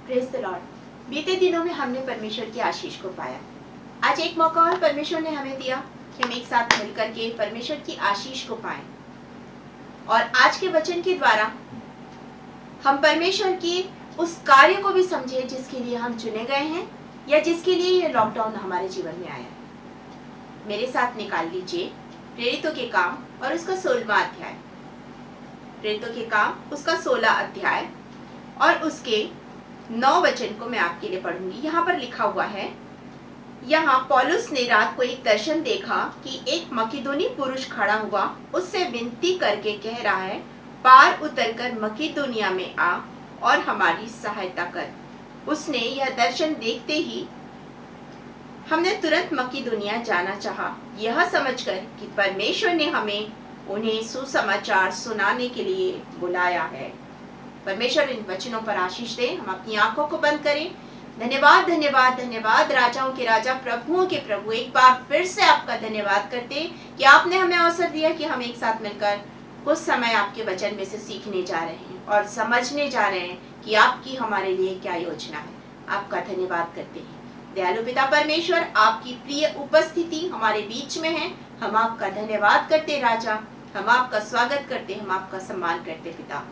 Praise the Lord. बीते दिनों में हमने परमेश्वर की आशीष को पाया। आज एक मौका और परमेश्वर ने हमें दिया कि हम एक साथ मिलकर के परमेश्वर की आशीष को पाएं और आज के वचन के द्वारा हम परमेश्वर की उस कार्य को भी समझें जिसके लिए हम चुने गए हैं या जिसके लिए ये लॉकडाउन हमारे जीवन में आया है। मेरे साथ निकाल लीजिए प्रेरितों के काम और उसका 16वां अध्याय। प्रेरितों के काम उसका 16 अध्याय और उसके 9 वचन को मैं आपके लिए पढ़ूंगी। यहाँ पर लिखा हुआ है, यहाँ पौलुस ने रात को एक दर्शन देखा कि एक मकिदोनी पुरुष खड़ा हुआ, उससे विनती करके कह रहा है, पार उतरकर मकिदोनिया में आ और हमारी सहायता कर। उसने यह दर्शन देखते ही हमने तुरंत मकिदोनिया जाना चाहा, यह समझकर कि परमेश्वर ने हमें उन्हें सुसमाचार सुनाने के लिए बुलाया है। परमेश्वर इन वचनों पर आशीष दे। हम अपनी आंखों को बंद करें। धन्यवाद धन्यवाद धन्यवाद राजाओं के राजा प्रभुओं के प्रभु, एक बार फिर से आपका धन्यवाद करते कि आपने हमें अवसर दिया कि हम एक साथ मिलकर कुछ समय आपके वचन में से सीखने जा रहे हैं और समझने जा रहे हैं कि आपकी हमारे लिए क्या योजना है। आपका धन्यवाद करते हैं। दयालु पिता परमेश्वर, आपकी प्रिय उपस्थिति हमारे बीच में है। हम आपका धन्यवाद करते राजा, हम आपका स्वागत करते, हम आपका सम्मान करते पिता।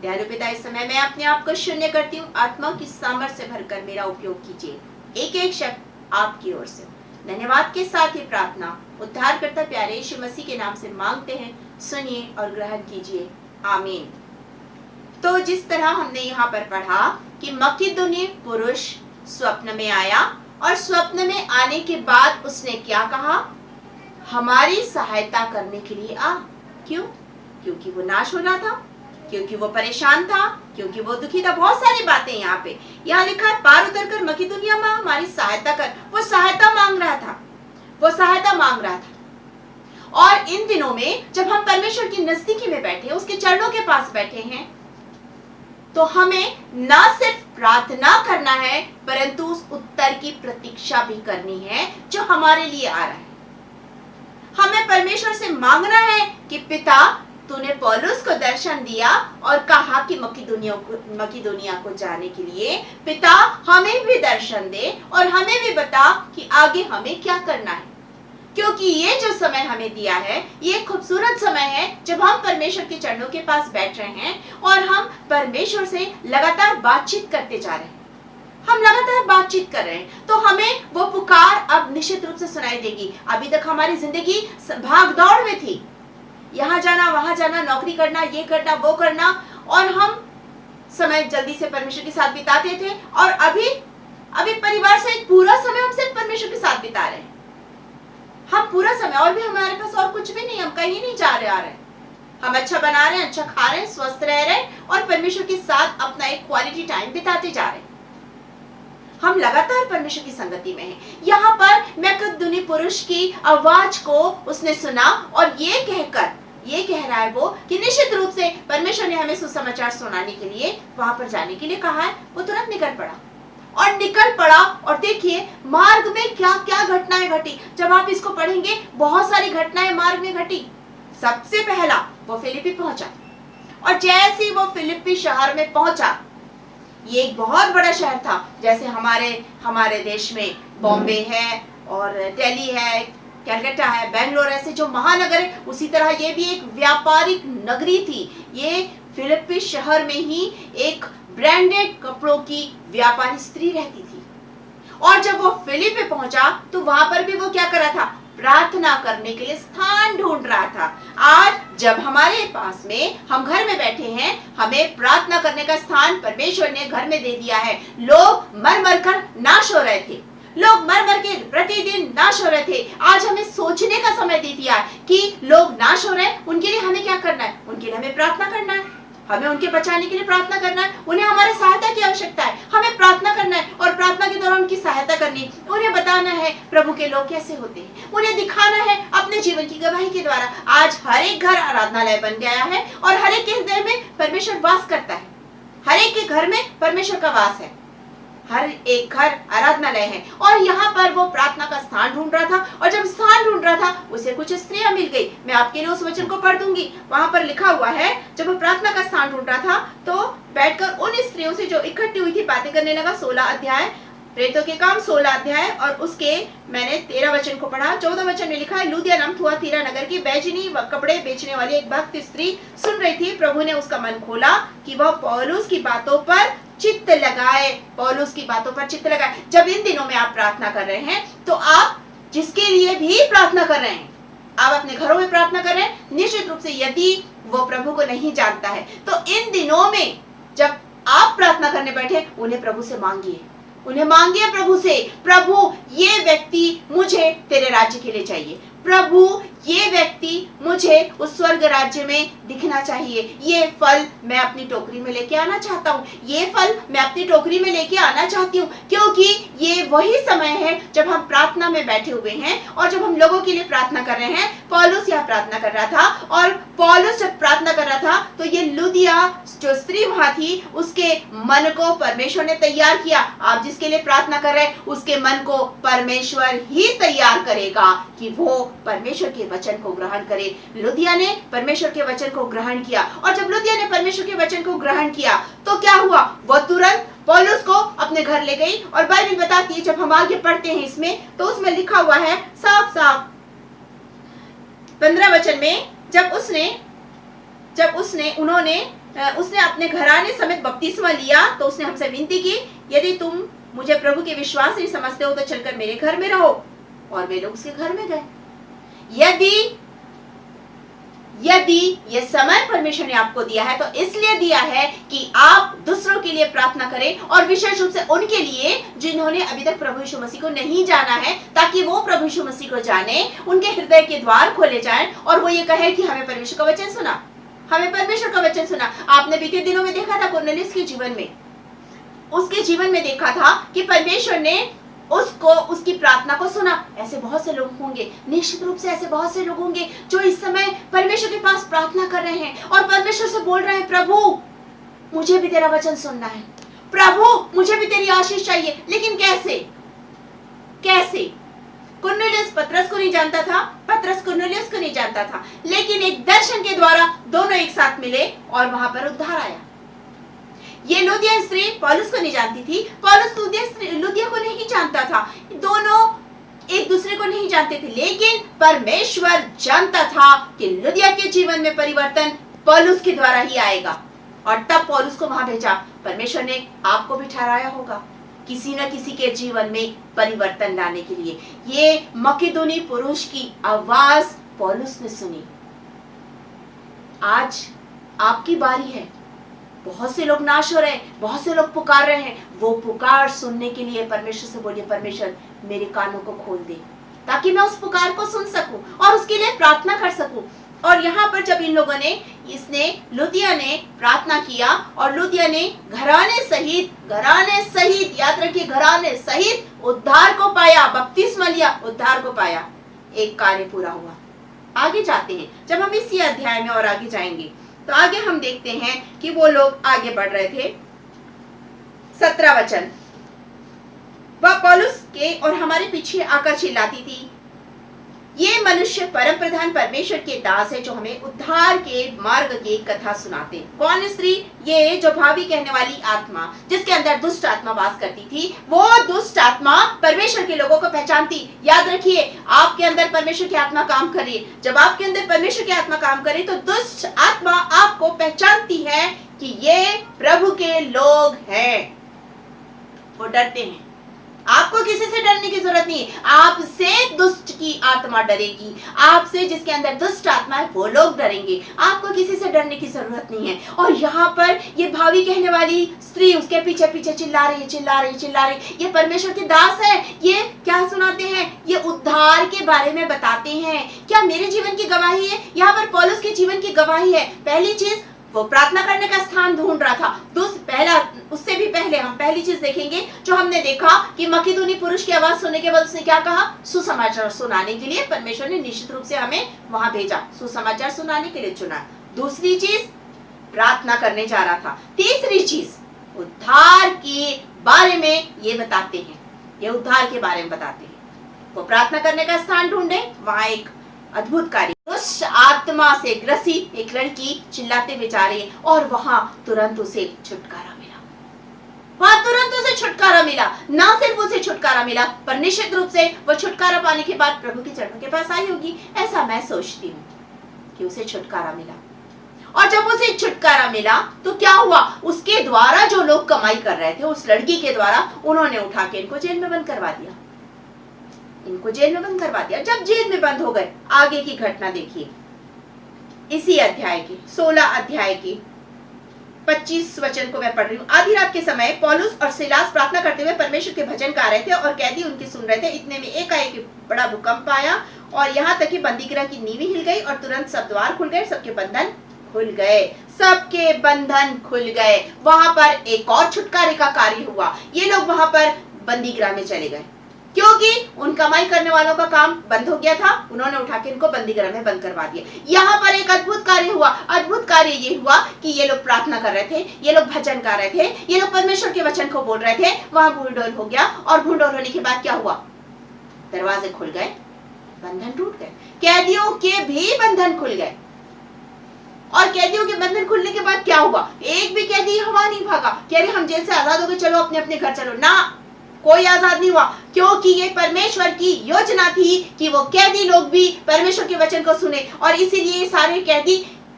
दयालु पिता, इस समय मैं अपने आप को शून्य करती हूँ। आत्मा की सामर्थ्य से भरकर मेरा उपयोग कीजिए। एक एक शब्द आपकी ओर से धन्यवाद के साथ ही प्रार्थना उद्धारकर्ता प्यारे यीशु मसीह के नाम से मांगते हैं। सुनिए और ग्रहण कीजिए, आमीन। तो जिस तरह हमने यहाँ पर पढ़ा कि मकिदोनी पुरुष स्वप्न में आया और स्वप्न में आने के बाद उसने क्या कहा, हमारी सहायता करने के लिए आ। क्यों? क्योंकि वो नाश हो रहा था, क्योंकि वो परेशान था, क्योंकि वो दुखी था। बहुत सारी बातें यहाँ पे यहाँ लिखा है, पार उतर कर मकिदोनिया में हमारी सहायता कर। वो सहायता मांग रहा था, वो सहायता मांग रहा था। और इन दिनों में जब हम परमेश्वर की नजदीकी में बैठे, उसके चरणों के पास बैठे हैं, तो हमें न सिर्फ प्रार्थना करना है परंतु उस उत्तर की प्रतीक्षा भी करनी है जो हमारे लिए आ रहा है। हमें परमेश्वर से मांगना है कि पिता, तूने पौलुस को दर्शन दिया और कहा कि मकिदोनिया को जाने के लिए, पिता हमें भी दर्शन दे और हमें भी बता कि आगे हमें क्या करना है। क्योंकि ये जो समय हमें दिया है, ये खूबसूरत समय है जब हम परमेश्वर के चरणों के पास बैठ रहे हैं और हम परमेश्वर से लगातार बातचीत करते जा रहे हैं। हम लगातार बातचीत कर रहे हैं तो हमें वो पुकार अब निश्चित रूप से सुनाई देगी। अभी तक हमारी जिंदगी भाग दौड़ में थी, यहाँ जाना वहां जाना, नौकरी करना, ये करना वो करना, और हम समय जल्दी से परमेश्वर के साथ बिताते थे। और अभी परिवार से एक पूरा समय हम सिर्फ परमेश्वर के साथ बिता रहे हैं। हम पूरा समय, और भी हमारे पास और कुछ भी नहीं, हम कहीं नहीं जा रहे आ रहे। हम अच्छा बना रहे हैं, अच्छा खा रहे हैं, स्वस्थ रह रहे हैं और परमेश्वर के साथ अपना एक क्वालिटी टाइम बिताते जा रहे हैं। हम लगातार परमेश्वर की संगति में हैं। यहाँ पर मकिदोनी पुरुष की आवाज को उसने सुना और ये कह रहा है वो कि निश्चित रूप से परमेश्वर ने हमें सुसमाचार सुनाने के लिए वहां पर जाने के लिए कहा है। वो तुरंत निकल पड़ा और देखिए मार्ग में क्या क्या घटनाएं घटी। जब आप इसको पढ़ेंगे, बहुत सारी घटनाएं मार्ग में घटी। सबसे पहला वो फिलिप्पी पहुंचा और जैसे ही वो फिलिप्पी शहर में पहुंचा, ये एक बहुत बड़ा शहर था। जैसे हमारे देश में बॉम्बे है और दिल्ली है, कलकत्ता है, बेंगलोर, ऐसे जो महानगर है, उसी तरह ये भी एक व्यापारिक नगरी थी। ये फिलिप्पी शहर में ही एक ब्रांडेड कपड़ों की व्यापारी स्त्री रहती थी। और जब वो फिलिप्पी पहुंचा तो वहां पर भी वो क्या कर रहा था, प्रार्थना करने के लिए स्थान ढूंढ रहा था। आज जब हमारे पास में, हम घर में बैठे हैं, हमें प्रार्थना करने का स्थान परमेश्वर ने घर में दे दिया है। लोग मर कर नाश हो रहे थे, लोग मर के प्रतिदिन नाश हो रहे थे। आज हमें सोचने का समय दे दिया है कि लोग नाश हो रहे हैं, उनके लिए हमें क्या करना है, उनके लिए हमें प्रार्थना करना है, हमें उनके बचाने के लिए प्रार्थना करना है। उन्हें हमारी सहायता की आवश्यकता है, हमें प्रार्थना करना है और प्रार्थना के दौरान उनकी सहायता करनी है। उन्हें बताना है प्रभु के लोग कैसे होते हैं, उन्हें दिखाना है अपने जीवन की गवाही के द्वारा। आज हर एक घर आराधनालय बन गया है और हर एक के हृदय में परमेश्वर वास करता है। हर एक के घर में परमेश्वर का वास है। हर एक घर आराधनालय है, और यहाँ पर वो प्रार्थना का स्थान ढूंढ रहा था, और जब स्थान ढूंढ रहा था उसे कुछ स्त्रियां मिल गई। मैं आपके लिए उस वचन को पढ़ दूंगी। वहां पर लिखा हुआ है, जब वो प्रार्थना का स्थान ढूंढ रहा था तो बैठकर उन स्त्रियों से जो इकट्ठी हुई थी बातें करने लगा। 16 अध्याय प्रेरितों के काम 16 अध्याय और उसके मैंने 13 वचन को पढ़ा। 14 वचन में लिखा है, लुदिया नाम थुआतीरा नगर की बैजनी व कपड़े बेचने वाली एक भक्त स्त्री सुन रही थी। प्रभु ने उसका मन खोला कि वह पौलुस की बातों पर चित्त लगाए। पौलुस की बातों पर चित्त लगाए। जब इन दिनों में आप प्रार्थना कर रहे हैं तो आप जिसके लिए भी प्रार्थना कर रहे हैं, आप अपने घरों में प्रार्थना कर रहे हैं, निश्चित रूप से यदि वो प्रभु को नहीं जानता है तो इन दिनों में जब आप प्रार्थना करने बैठे, उन्हें प्रभु से मांगिए, उन्हें मांगिए प्रभु से, प्रभु ये व्यक्ति मुझे तेरे राज्य के लिए चाहिए, प्रभु ये व्यक्ति मुझे उस स्वर्ग राज्य में दिखना चाहिए, ये फल मैं अपनी टोकरी में लेके आना चाहता हूँ, ये फल मैं अपनी टोकरी में लेके आना चाहती हूँ। क्योंकि ये वही समय है जब हम प्रार्थना में बैठे हुए हैं और जब हम लोगों के लिए प्रार्थना कर रहे हैं। पौलुस यहाँ प्रार्थना कर रहा था, और पौलुस जब प्रार्थना कर रहा था तो ये लुदिया जो स्त्री वहां थी उसके मन को परमेश्वर ने तैयार किया। आप जिसके लिए प्रार्थना कर रहे हैं उसके मन को परमेश्वर ही तैयार करेगा कि वो परमेश्वर के वचन को ग्रहण करे। लुदिया ने परमेश्वर के वचन को ग्रहण किया, और जब लुदिया ने परमेश्वर के वचन को ग्रहण किया तो क्या हुआ, वह तुरंत पौलुस को अपने घर ले गई। और बाइबल बताती है, जब हम आगे पढ़ते हैं इसमें तो उसमें लिखा हुआ है साफ साफ 15 वचन में, उसने अपने घराने समेत बपतिस्मा लिया तो उसने हमसे विनती की, यदि तुम मुझे प्रभु के विश्वास नहीं समझते हो तो चलकर मेरे घर में रहो। और वे लोग उसके घर में गए। यदि ये समय परमेश्वर ने आपको दिया है तो इसलिए दिया है कि आप दूसरों के लिए प्रार्थना करें, और विशेष रूप से उनके लिए जिन्होंने अभी तक प्रभु यीशु मसीह को नहीं जाना है, ताकि वो प्रभु यीशु मसीह को जाने, उनके हृदय के द्वार खोले जाएं और वो ये कहे कि हमें परमेश्वर का वचन सुना, हमें परमेश्वर का वचन सुना। आपने बीते दिनों में देखा था कुरनेलियुस के जीवन में, उसके जीवन में देखा था कि परमेश्वर ने उसको उसकी प्रार्थना को सुना। ऐसे बहुत से लोग होंगे, निश्चित रूप से ऐसे बहुत से लोग होंगे जो इस समय परमेश्वर के पास प्रार्थना कर रहे हैं और परमेश्वर से बोल रहे हैं, प्रभु मुझे भी तेरा वचन सुनना है, प्रभु मुझे भी तेरी आशीष चाहिए। लेकिन कैसे? कुरनेलियुस पतरस को नहीं जानता था, पतरस कुरनेलियुस को नहीं जानता था, लेकिन एक दर्शन के द्वारा दोनों एक साथ मिले और वहां पर उद्धार आया। ये लुदिया स्त्री पौलुस को नहीं जानती थी, पौलुस लुदिया को नहीं जानता था, दोनों एक दूसरे को नहीं जानते थे, लेकिन परमेश्वर जानता था कि लुदिया के जीवन में परिवर्तन पौलुस के द्वारा ही आएगा, और तब पौलुस को वहां भेजा। परमेश्वर ने आपको भी ठहराया होगा किसी न किसी के जीवन में परिवर्तन लाने के लिए। ये मकेदोनी पुरुष की आवाज पौलुस ने सुनी। आज आपकी बारी है। बहुत से लोग नाश हो रहे हैं, बहुत से लोग पुकार रहे हैं, वो पुकार सुनने के लिए परमेश्वर से बोलिए, परमेश्वर मेरे कानों को खोल दे ताकि मैं उस पुकार को सुन सकूं और उसके लिए प्रार्थना कर सकूं। और यहाँ पर जब इन लोगों ने लुदिया ने प्रार्थना किया और लुदिया ने घराने सहित याद रखिए, घराने सहित उद्धार को पाया, बपतिस्मा लिया, उद्धार को पाया, एक कार्य पूरा हुआ। आगे जाते हैं, जब हम इसी अध्याय में और आगे जाएंगे तो आगे हम देखते हैं कि वो लोग आगे बढ़ रहे थे। 17 वचन, वह पौलुस के और हमारे पीछे आकर चिल्लाती थी, ये मनुष्य परम प्रधान परमेश्वर के दास है जो हमें उद्धार के मार्ग की कथा सुनाते। कौन स्त्री? ये जो भावी कहने वाली आत्मा, जिसके अंदर दुष्ट आत्मा वास करती थी, वो दुष्ट आत्मा परमेश्वर के लोगों को पहचानती। याद रखिए, आपके अंदर परमेश्वर की आत्मा काम कर रही है। जब आपके अंदर परमेश्वर की आत्मा काम करे तो दुष्ट आत्मा आपको पहचानती है कि ये प्रभु के लोग हैं। वो डरते हैं। आपको किसी से डरने की जरूरत नहीं है, आपसे दुष्ट की आत्मा डरेगी, आपसे जिसके अंदर दुष्ट आत्मा है वो लोग डरेंगे। आपको किसी से डरने की जरूरत नहीं है। और यहाँ पर ये भावी कहने वाली स्त्री उसके पीछे पीछे चिल्ला रही। ये परमेश्वर के दास है। ये क्या सुनाते हैं? ये उद्धार के बारे में बताते हैं। क्या मेरे जीवन की गवाही है? यहाँ पर पौलुस के जीवन की गवाही है। पहली चीज, वो प्रार्थना करने का स्थान ढूंढ रहा था। उससे भी पहले हम पहली चीज देखेंगे जो हमने देखा कि मकेदोनी पुरुष की आवाज सुनने के बाद उसने क्या कहा? सुसमाचार सुनाने के लिए परमेश्वर ने निश्चित रूप से हमें वहां भेजा, सुसमाचार सुनाने के लिए चुना। दूसरी चीज, प्रार्थना करने जा रहा था। तीसरी चीज, उद्धार की बारे में ये बताते हैं, ये उद्धार के बारे में बताते हैं। वो प्रार्थना करने का स्थान ढूंढे, वहां एक अद्भुत कार्य, उस आत्मा से ग्रसित एक लड़की चिल्लाते हुए जा रही है और वहां तुरंत उसे छुटकारा मिला। वहां तुरंत उसे छुटकारा मिला। ना सिर्फ उसे छुटकारा मिला, पर निश्चित रूप से वो छुटकारा पाने के बाद प्रभु के चरणों के पास आई होगी, ऐसा मैं सोचती हूँ कि उसे छुटकारा मिला। और जब उसे छुटकारा मिला तो क्या हुआ, उसके द्वारा जो लोग कमाई कर रहे थे, उस लड़की के द्वारा, उन्होंने उठा के इनको जेल में बंद करवा दिया, इनको जेल में बंद करवा दिया। जब जेल में बंद हो गए, आगे की घटना देखिए, इसी अध्याय के 16 अध्याय के 25 वचन को मैं पढ़ रही हूँ। आधी रात के समय पौलुस और सिलास प्रार्थना करते हुए परमेश्वर के भजन गा रहे थे और कैदी उनकी सुन रहे थे। इतने में एकाएक बड़ा भूकंप आया और यहाँ तक कि बंदीगृह की नींवें हिल गई और तुरंत सब द्वार खुल गए, सबके बंधन खुल गए, सबके बंधन खुल गए। वहां पर एक और छुटकारे का कार्य हुआ। ये लोग वहां पर बंदीगृह में चले गए क्योंकि उन कमाई करने वालों का काम बंद हो गया था। उन्होंने उठा के इनको बंदीगृह में बंद करवा दिया। यहाँ पर एक अद्भुत कार्य हुआ। अद्भुत कार्य ये हुआ कि ये लोग प्रार्थना कर रहे थे, ये लोग भजन गा रहे थे, ये लोग परमेश्वर के वचन को बोल रहे थे। वहां भूलडोल हो गया और भूलडोल होने के बाद क्या हुआ, दरवाजे खुल गए, बंधन टूट गए, कैदियों के भी बंधन खुल गए। और कैदियों के बंधन खुलने के बाद क्या हुआ, एक भी कैदी हवा नहीं भागा कि अरे हम जेल से आजाद हो गए, चलो अपने अपने घर चलो। ना, कोई आजाद नहीं हुआ, क्योंकि ये परमेश्वर की योजना थी कि वो कैदी लोग भी परमेश्वर के वचन को सुने। और इसीलिए सारे कैदी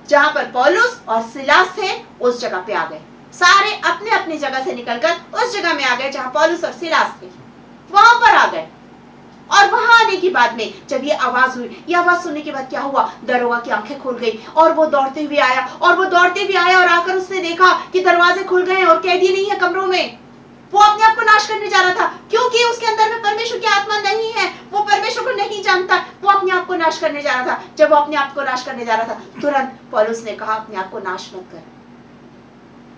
जहां पर पौलुस और सिलास थे उस जगह पे आ गए। सारे अपने अपने जगह से निकलकर उस जगह में आ गए जहां पौलुस और सिलास थे, वहां पर आ गए। और वहां आने के बाद में जब ये आवाज हुई, ये आवाज सुनने के बाद क्या हुआ, दरोगा की आंखें खुल गई और वो दौड़ते हुए आया और आकर उसने देखा कि दरवाजे खुल गए और कैदी नहीं है कमरों में। वो अपने आप को नाश करने जा रहा था क्योंकि उसके अंदर में परमेश्वर की आत्मा नहीं है, वो परमेश्वर को नहीं जानता, वो अपने आप को नाश करने जा रहा था। जब वो अपने आप को नाश करने जा रहा था, तुरंत पौलुस ने कहा अपने आप को नाश मत कर,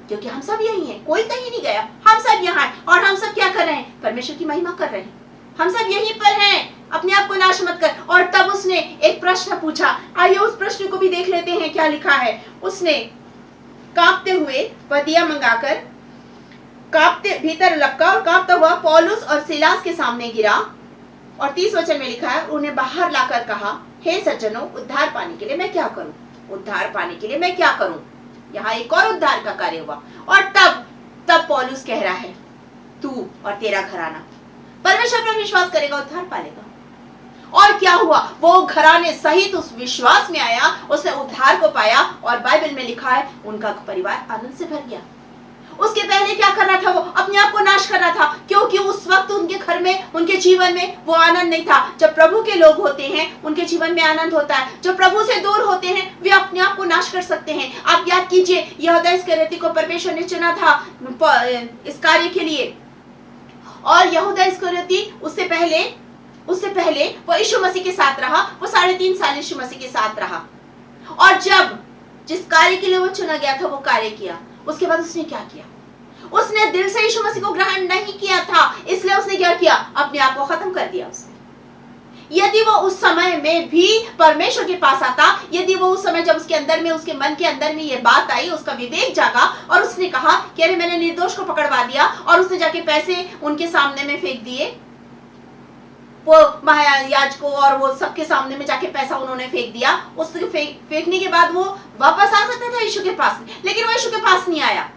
क्योंकि हम सब यही हैं, कोई कहीं नहीं गया, हम सब यहाँ हैं और हम सब क्या कर रहे हैं, परमेश्वर की महिमा कर रहे हैं, हम सब यहीं पर हैं, अपने आप को नाश मत कर। और तब उसने एक प्रश्न पूछा, आइए उस प्रश्न को भी देख लेते हैं क्या लिखा है। उसने कांपते हुए वदिया मंगाकर कांपते भीतर लपका और कांपता हुआ पौलुस और सिलास के सामने गिरा। और 30 वचन में लिखा है, उन्हें बाहर लाकर कहा, हे सज्जनों, उद्धार पाने के लिए मैं क्या करूं, उद्धार पाने के लिए मैं क्या करूं। यहाँ एक और उद्धार का कार्य हुआ। और तब पौलुस कह रहा है, तू और तेरा घराना परमेश्वर पर विश्वास करेगा, उद्धार पालेगा। और क्या हुआ, वो घराने सहित उस विश्वास में आया, उसने उद्धार को पाया। और बाइबल में लिखा है, उनका परिवार आनंद से भर गया। उसके पहले क्या कर रहा था, वो अपने आप को नाश कर रहा था, क्योंकि उस वक्त उनके घर में, उनके जीवन में वो आनंद नहीं था। जब प्रभु के लोग होते हैं, उनके जीवन में आनंद होता है। जो प्रभु से दूर होते हैं, वे अपने आप को नाश कर सकते हैं। आप याद कीजिए, यहूदा इस्करियोती को परमेश्वर ने चुना था इस कार्य के लिए। और यहूदा इस्करियोती उससे पहले वो यीशु मसीह के साथ रहा, वो 3.5 साल यीशु मसीह के साथ रहा। और जब जिस कार्य के लिए वो चुना गया था, वो कार्य किया। उसके बाद उसने क्या किया, उसने दिल से यीशु मसीह को ग्रहण नहीं किया था, इसलिए उसने क्या किया, अपने आप को खत्म कर दिया उसने। यदि वो उस समय में भी परमेश्वर के पास आता, यदि वो उस समय जब उसके अंदर में, उसके मन के अंदर में ये बात आई, उसका विवेक जागा और उसने कहा कि अरे मैंने निर्दोष को पकड़वा दिया, और उसने जाके पैसे उनके सामने में फेंक दिए, वो महायाजकों और वो सबके सामने में जाके पैसा उन्होंने फेंक दिया। उसके फेंकने के बाद वो वापस आ सकता था यीशु के पास, लेकिन वो यीशु के पास नहीं आया,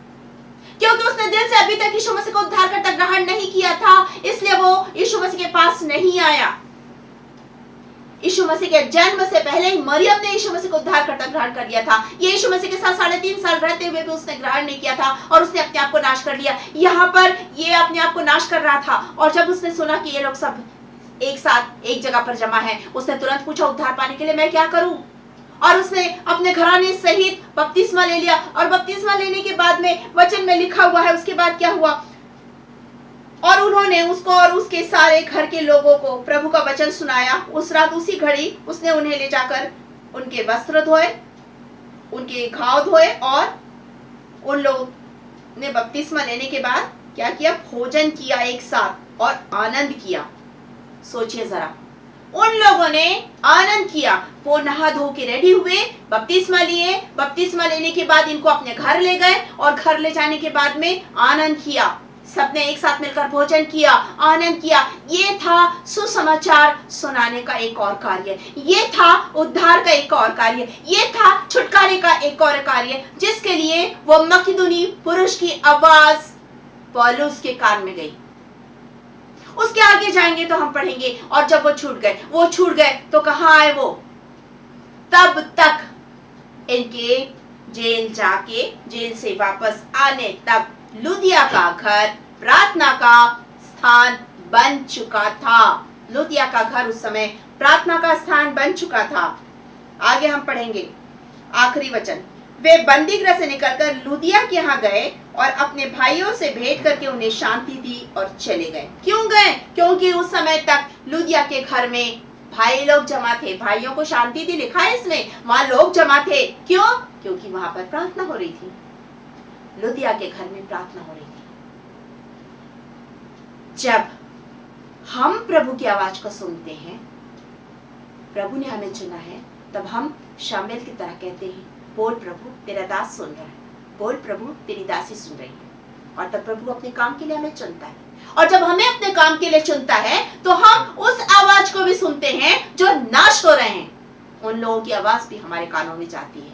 क्योंकि उसने दिल से अभी तक यीशु मसीह को उद्धारकर्ता ग्रहण नहीं किया था, इसलिए वो यीशु मसीह के पास नहीं आया। यीशु मसीह के जन्म से पहले ही मरियम ने यीशु मसीह को उद्धारकर्ता ग्रहण कर लिया था। ये यीशु मसीह के साथ 3.5 साल रहते हुए भी उसने ग्रहण नहीं किया था और उसने अपने आप को नाश कर लिया। यहाँ पर ये अपने आप को नाश कर रहा था, और जब उसने सुना कि ये लोग सब एक साथ एक जगह पर जमा है, उसने तुरंत पूछा, उद्धार पाने के लिए मैं क्या करूं। और उसने अपने घराने सहित बपतिस्मा ले लिया। और बपतिस्मा लेने के बाद में वचन में लिखा हुआ है, उसके बाद क्या हुआ, और उन्होंने उसको और उसके सारे घर के लोगों को प्रभु का वचन सुनाया। उस रात उसी घड़ी उसने उन्हें ले जाकर उनके वस्त्र धोए, उनके घाव धोए, और उन लोगों ने बपतिस्मा लेने के बाद क्या किया, भोजन किया एक साथ और आनंद किया। सोचिए जरा, उन लोगों ने आनंद किया। वो नहा धो के रेडी हुए, बपतिस्मा लिए, बपतिस्मा लेने के बाद इनको अपने घर ले गए और घर ले जाने के बाद में आनंद किया। सबने एक साथ मिलकर भोजन किया, आनंद किया। ये था सुसमाचार सुनाने का एक और कार्य, ये था उद्धार का एक और कार्य, ये था छुटकारे का एक और कार्य, जिसके लिए वो मकिदुनी पुरुष की आवाज पौलुस के कान में गई। उसके आगे जाएंगे तो हम पढ़ेंगे, और जब वो छूट गए तो कहाँ आए वो? तब तक इनके जेल से वापस आने तक लुदिया का घर प्रार्थना का स्थान बन चुका था। लुदिया का घर उस समय प्रार्थना का स्थान बन चुका था। आगे हम पढ़ेंगे आखिरी वचन, वे बंदीगृह से निकलकर लुदिया के यहाँ गए और अपने भाइयों से भेंट करके उन्हें शांति दी और चले गए। क्यों गए? क्योंकि उस समय तक लुदिया के घर में भाई लोग जमा थे। भाइयों को शांति दी लिखा है इसमें, वहां लोग जमा थे। क्यों? क्योंकि वहां पर प्रार्थना हो रही थी। लुदिया के घर में प्रार्थना हो रही थी। जब हम प्रभु की आवाज को सुनते हैं, प्रभु ने हमें चुना है, तब हम शामिल की तरह कहते हैं, बोल प्रभु तेरा दास सुन रहा है, बोल प्रभु तेरी दासी सुन रही है। और तब प्रभु अपने काम के लिए हमें चुनता है, और जब हमें अपने काम के लिए चुनता है तो हम उस आवाज को भी सुनते हैं जो नाश हो रहे हैं। उन लोगों की आवाज भी हमारे कानों में जाती है,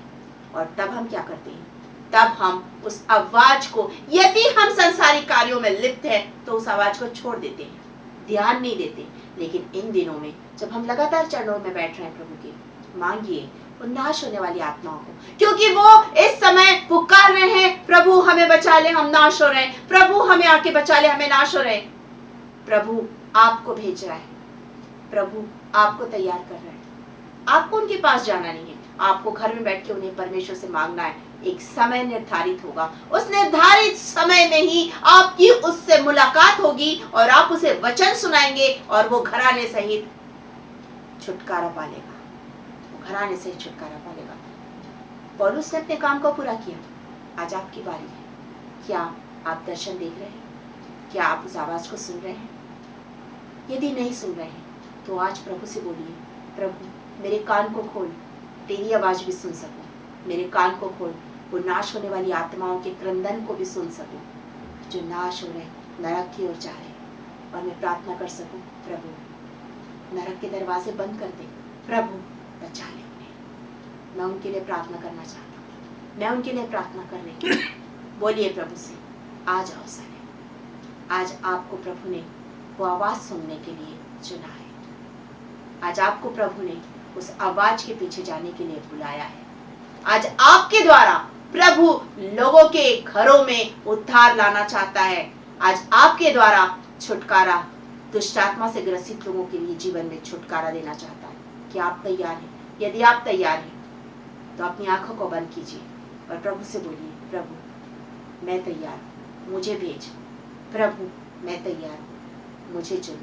और तब हम क्या करते हैं? तब हम उस आवाज को, यदि हम संसारिक कार्यों में लिप्त हैं तो उस आवाज को छोड़ देते हैं, ध्यान नहीं देते। लेकिन इन दिनों में जब हम लगातार चरणों में बैठ रहे हैं प्रभु के, मांगिए उन नाश होने वाली आत्माओं को, क्योंकि वो इस समय पुकार रहे हैं, प्रभु हमें बचा ले, हम नाश हो रहे हैं, प्रभु हमें आके बचा ले, हमें नाश हो रहे हैं। प्रभु आपको भेज रहा है, प्रभु आपको तैयार कर रहा है। आपको उनके पास जाना नहीं है, आपको घर में बैठ के उन्हें परमेश्वर से मांगना है। एक समय निर्धारित होगा, उस निर्धारित समय में ही आपकी उससे मुलाकात होगी और आप उसे वचन सुनाएंगे और वो घराने सहित छुटकारा पालेगा, वो घराने सहित छुटकारा पालेगा। पौलुस ने अपने काम को पूरा किया, आज आपकी बारी है। क्या आप दर्शन देख रहे हैं? क्या आप उस आवाज को सुन रहे हैं? यदि नहीं सुन रहे हैं तो आज प्रभु से बोलिए, प्रभु मेरे कान को खोल, तेरी आवाज भी सुन सकूं, मेरे कान को खोल, वो नाश होने वाली आत्माओं के क्रंदन को भी सुन सकूं जो नाश हो रहे, नरक की ओर जा रहे, और मैं प्रार्थना कर सकूं, प्रभु नरक के दरवाजे बंद कर दे, प्रभु बचा ले उन्हें। मैं उनके लिए प्रार्थना करना चाहता हूँ, मैं उनके लिए प्रार्थना कर रही हूँ। बोलिए प्रभु से, आ जाओ सने। आज आपको प्रभु ने वो आवाज सुनने के लिए चुना है। आज आपको प्रभु ने उस आवाज के पीछे जाने के लिए बुलाया है। आज आपके द्वारा प्रभु लोगों के घरों में उद्धार लाना चाहता है। आज आपके द्वारा छुटकारा, दुष्ट आत्मा से ग्रसित लोगों के लिए जीवन में छुटकारा देना चाहता है। क्या आप तैयार हैं? यदि आप तैयार हैं तो अपनी आंखों को बंद कीजिए और प्रभु से बोलिए, प्रभु मैं तैयार हूँ, मुझे भेज। प्रभु मैं तैयार हूँ, मुझे चुन।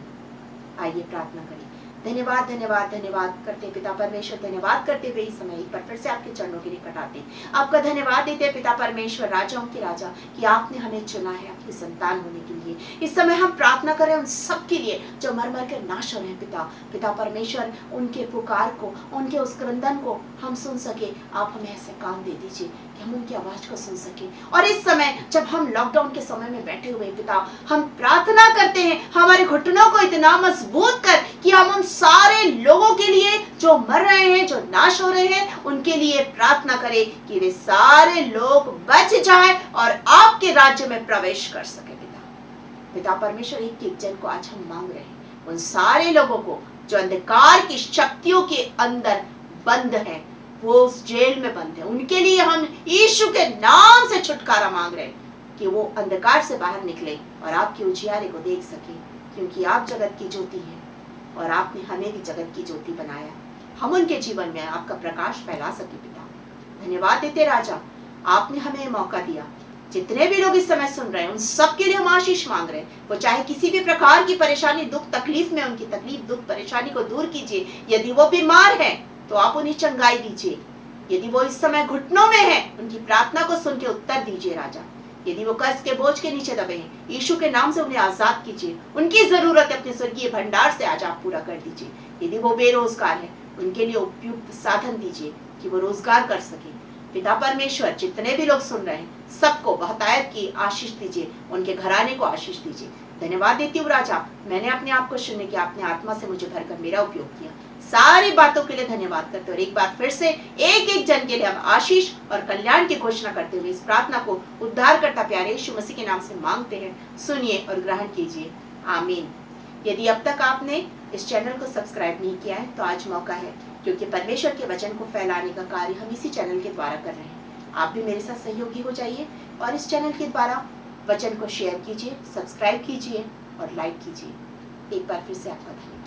आइए प्रार्थना करिए। धन्यवाद धन्यवाद धन्यवाद करते पिता परमेश्वर, धन्यवाद करते हुए इस समय एक बार फिर से आपके चरणों के लिए कटाते आपका धन्यवाद देते हैं पिता परमेश्वर, राजाओं के राजा, कि आपने हमें चुना है आपकी संतान होने के लिए। इस समय हम प्रार्थना करें उन सब के लिए जो मर मर कर नाश हो रहे हैं। पिता परमेश्वर, उनके पुकार को, उनके उस क्रंदन को हम सुन सके। आप हमें ऐसे कान दे दीजिए कि हम उनकी आवाज को सुन सके। और इस समय जब हम लॉकडाउन के समय में बैठे हुए पिता, हम प्रार्थना करते हैं, हमारे घुटनों को इतना मजबूत कर कि हम उन सारे लोगों के लिए जो मर रहे हैं, जो नाश हो रहे हैं, उनके लिए प्रार्थना करें कि वे सारे लोग बच जाएं और आपके राज्य में प्रवेश कर सके। पिता परमेश्वर, एक एक जन को आज हम मांग रहे हैं, उन सारे लोगों को जो अंधकार की शक्तियों के अंदर बंद हैं, वो उस जेल में बंद है, उनके लिए हम यीशु के नाम से छुटकारा मांग रहे हैं कि वो अंधकार से बाहर निकले और आपके उजियारे को देख सके, क्योंकि आप जगत की ज्योति हैं और आपने हमें भी जगत की ज्योति बनाया। हम उनके जीवन में आपका प्रकाश फैला सके। पिता धन्यवाद देते राजा, आपने हमें मौका दिया। जितने भी लोग इस समय सुन रहे हैं उन सब के लिए हम आशीष मांग रहे हैं। वो चाहे किसी भी प्रकार की परेशानी, दुख तकलीफ में, उनकी तकलीफ दुख परेशानी को दूर कीजिए। यदि वो बीमार है तो आप उन्हें चंगाई दीजिए। यदि वो इस समय घुटनों में है, उनकी प्रार्थना को सुन के उत्तर दीजिए राजा। यदि वो कर्ज के बोझ के नीचे दबे हैं, यीशु के नाम से उन्हें आजाद कीजिए। उनकी जरूरत अपने स्वर्गीय भंडार से आज आप पूरा कर दीजिए। यदि वो बेरोजगार है, उनके लिए उपयुक्त साधन दीजिए कि वो रोजगार कर सके। पिता परमेश्वर जितने भी लोग सुन रहे हैं सबको बहुतायत की आशीष दीजिए, उनके घराने को आशीष दीजिए। धन्यवाद देती हूँ राजा, मैंने अपने आप को सुनने की आपने आत्मा से मुझे भरकर मेरा उपयोग किया। सारी बातों के लिए धन्यवाद करते और एक बार फिर से एक एक जन के लिए हम आशीष और कल्याण की घोषणा करते हुए इस प्रार्थना को उद्धारकर्ता प्यारे यीशु मसीह के नाम से मांगते हैं। सुनिए और ग्रहण कीजिए, आमीन। यदि अब तक आपने इस चैनल को सब्सक्राइब नहीं किया है तो आज मौका है, क्योंकि परमेश्वर के वचन को फैलाने का कार्य हम इसी चैनल के द्वारा कर रहे हैं। आप भी मेरे साथ सहयोगी हो जाइए और इस चैनल के द्वारा वचन को शेयर कीजिए, सब्सक्राइब कीजिए और लाइक कीजिए। एक बार फिर से आपका धन्यवाद।